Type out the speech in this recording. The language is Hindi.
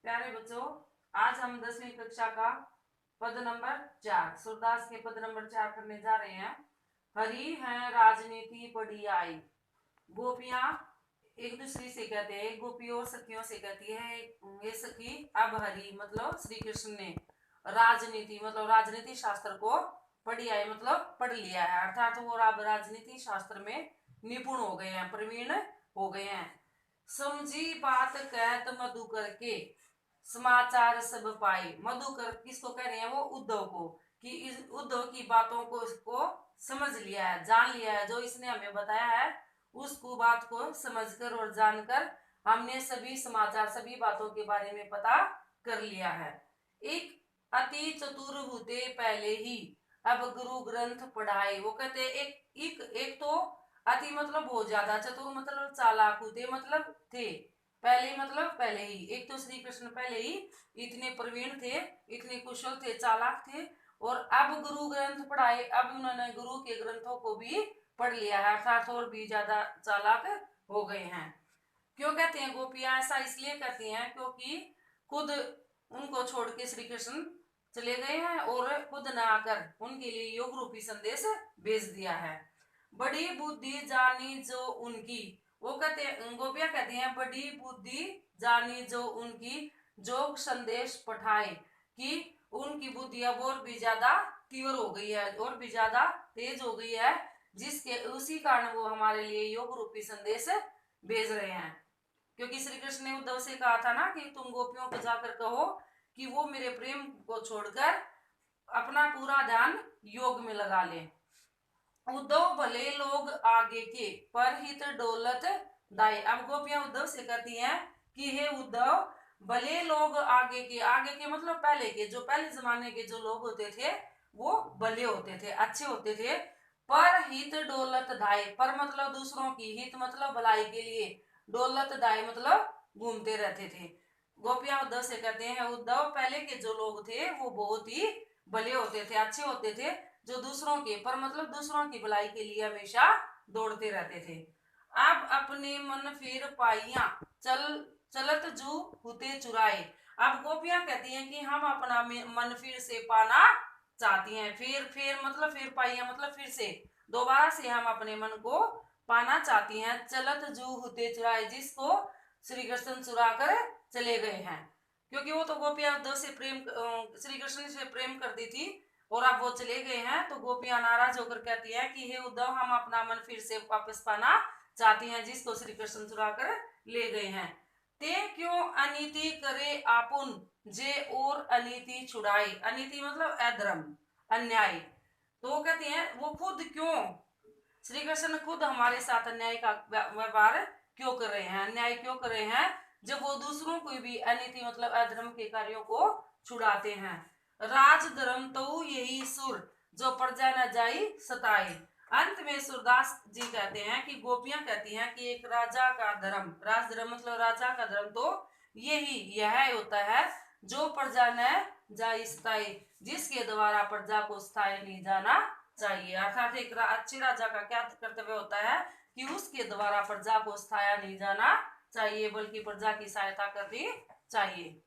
प्यारे बच्चों, आज हम 10वीं कक्षा का पद नंबर 4 सूरदास के पद नंबर 4 करने जा रहे हैं। हरी है राजनीति पढ़ी आई। गोपियां एक दूसरी से कहते हैं, गोपी और सखियों से कहती है, ये सखी अब हरी मतलब श्री कृष्ण ने राजनीति मतलब राजनीति शास्त्र को पढ़ी आई मतलब पढ़ लिया है, अर्थात वो अब राजनीति शास्त्र में निपुण हो गए हैं, प्रवीण हो गए हैं। समझी बात कहत मधुकर के समाचार सब पाए। मधुकर किसको कह रहे हैं? वो उद्धव को, कि इस उद्धव की बातों को इसको समझ लिया है, जान लिया है, जो इसने हमें बताया है उसको बात को समझकर और जानकर हमने सभी समाचार सभी बातों के बारे में पता कर लिया है। एक अति चतुर होते पहले ही अब गुरु ग्रंथ पढ़ाए। वो कहते एक तो अति मतलब बहुत ज्यादा, चतुर मतलब चालाक होते मतलब थे, पहले मतलब पहले ही। एक तो श्री कृष्ण पहले ही इतने प्रवीण थे, इतने कुशल थे, चालाक थे, और अब गुरु ग्रंथ पढ़ाए, अब उन्होंने गुरु के ग्रंथों को भी पढ़ लिया है, अर्थात और भी ज्यादा चालाक हो गए हैं। क्यों कहते हैं गोपियां ऐसा? इसलिए कहती हैं क्योंकि खुद उनको छोड़ के श्री कृष्ण चले गए हैं और खुद न आकर उनके लिए योग रूपी संदेश भेज दिया है। बड़ी बुद्धि जानी जो उनकी, वो कहते हैं, गोपियां कहती हैं बड़ी बुद्धि जानी जो उनकी, जो संदेश पठाए, कि उनकी बुद्धि अब और भी ज्यादा तीव्र हो गई है और भी ज्यादा तेज हो गई है, जिसके उसी कारण वो हमारे लिए योग रूपी संदेश भेज रहे हैं। क्योंकि श्री कृष्ण ने उद्धव से कहा था ना कि तुम गोपियों को जाकर कहो कि वो मेरे प्रेम को छोड़कर अपना पूरा ध्यान योग में लगा ले। उद्धव भले लोग आगे के पर हित डोलत दाई। अब गोपियां उद्धव से कहती हैं कि हे उद्धव, भले लोग आगे के मतलब पहले के, जो पहले जमाने के जो लोग होते थे वो भले होते थे, अच्छे होते थे, पर हित डोलत दाई, पर मतलब दूसरों की, हित मतलब भलाई के लिए, डोलत दाई मतलब घूमते रहते थे। गोपियां उद्धव से कहते हैं उद्धव, पहले के जो लोग थे वो बहुत ही भले होते थे, अच्छे होते थे, जो दूसरों के पर मतलब दूसरों की भलाई के लिए हमेशा दौड़ते रहते थे। अब अपने मन फिर पाइया चलत जू हुते चुराए। अब गोपियां कहती हैं कि हम अपना मन फिर से पाना चाहती हैं। फिर मतलब फिर पाइया मतलब फिर से, दोबारा से हम अपने मन को पाना चाहती हैं। चलत जू हुते चुराए, जिसको श्री कृष्ण चुरा कर चले गए हैं। क्योंकि वो तो गोपियां उद्धव से प्रेम, श्री कृष्ण से प्रेम करती थी और अब वो चले गए हैं, तो गोपियां नाराज होकर कहती है कि हे उद्धव, हम अपना मन फिर से वापस पाना चाहती हैं, जिसको श्री कृष्ण चुरा कर ले गए हैं। ते क्यों अनीति करे आपुन, जे और अनीति छुड़ाई। अनीति मतलब अधर्म, अन्याय। तो वो कहती हैं वो खुद क्यों, श्री कृष्ण खुद हमारे साथ अन्याय का व्यवहार क्यों कर रहे हैं, अन्याय क्यों कर रहे हैं, जब वो दूसरों को भी अनीति मतलब अधर्म के कार्यों को छुड़ाते हैं। राज धर्म तो यही सुर, जो प्रजा न जाई सताए। अंत में सूरदास जी कहते हैं कि गोपियां कहती हैं कि एक राजा का धर्म, राज धर्म मतलब राजा का धर्म तो यह होता है, जो प्रजा न जाई सताए, जिसके द्वारा प्रजा को स्थायी नहीं जाना चाहिए। अर्थात एक अच्छे राजा का क्या कर्तव्य होता है कि उसके द्वारा प्रजा को स्थाया नहीं जाना चाहिए, बल्कि प्रजा की सहायता करनी चाहिए।